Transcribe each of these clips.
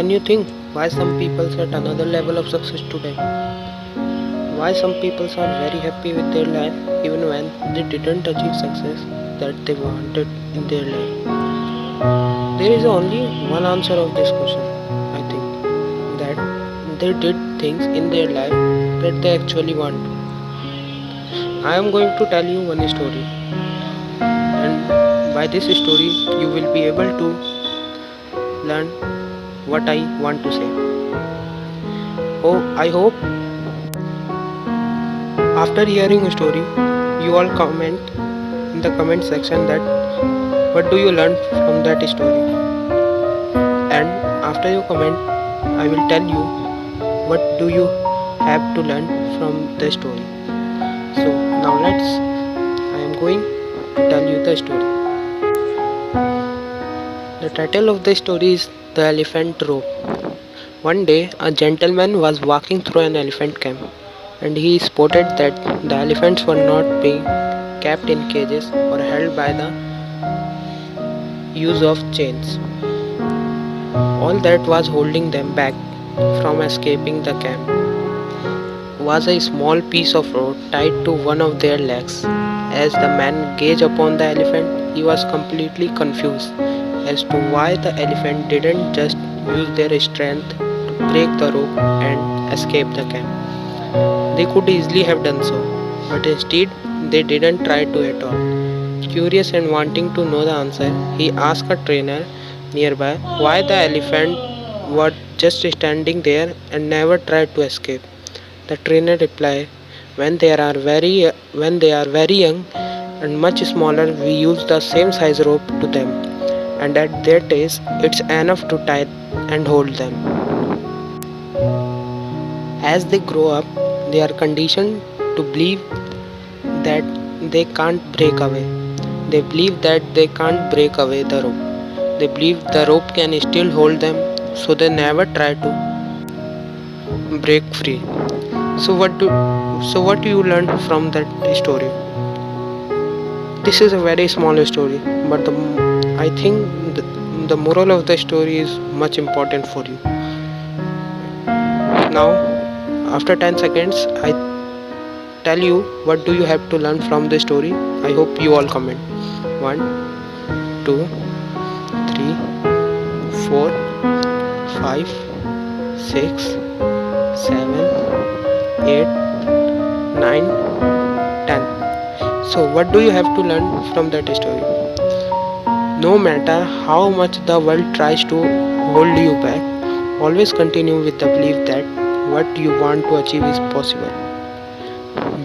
Can you think why some people at another level of success today? Why some people are very happy with their life even when they didn't achieve success that they wanted in their life? There is only one answer of this question. I think that they did things in their life that they actually want. I am going to tell you one story, and by this story you will be able to learn what I want to say. Oh, I hope after hearing a story you all comment in the comment section that what do you learn from that story, and after you comment I will tell you what do you have to learn from the story. So now I am going to tell you the story. The title of the story is The Elephant Rope. One day, a gentleman was walking through an elephant camp, and he spotted that the elephants were not being kept in cages or held by the use of chains. All that was holding them back from escaping the camp was a small piece of rope tied to one of their legs. As the man gazed upon the elephant, he was completely confused as to why the elephant didn't just use their strength to break the rope and escape the camp. They could easily have done so, but instead they didn't try to at all. Curious and wanting to know the answer, he asked a trainer nearby why the elephant was just standing there and never tried to escape. The trainer replied, when they are very young and much smaller, we use the same size rope to them, and at their age, it's enough to tie and hold them. As they grow up, they are conditioned to believe that they can't break away. They believe that they can't break away the rope. They believe the rope can still hold them, so they never try to break free. So what do you learn from that story? This is a very small story, but I think the moral of the story is much important for you. Now, after 10 seconds, I tell you what do you have to learn from the story. I hope you all comment. 1, 2, 3, 4, 5, 6, 7, 8, 9, 10. So what do you have to learn from that story? No matter how much the world tries to hold you back, always continue with the belief that what you want to achieve is possible.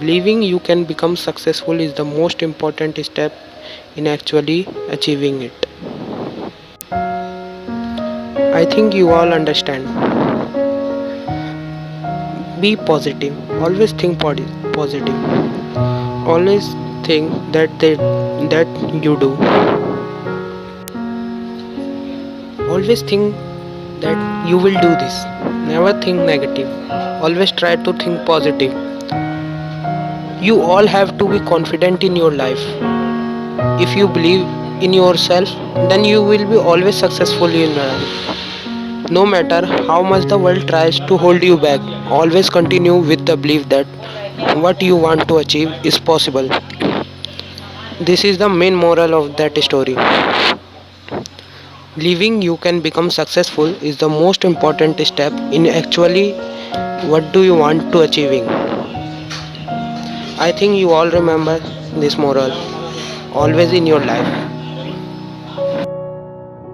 Believing you can become successful is the most important step in actually achieving it. I think you all understand. Be positive. Always think positive. Always think that you do. Always think that you will do this. Never think negative. Always try to think positive. You all have to be confident in your life. If you believe in yourself, then you will be always successful in life. No matter how much the world tries to hold you back, always continue with the belief that what you want to achieve is possible. This is the main moral of that story. Believing you can become successful is the most important step in actually what do you want to achieving. I think you all remember this moral always in your life.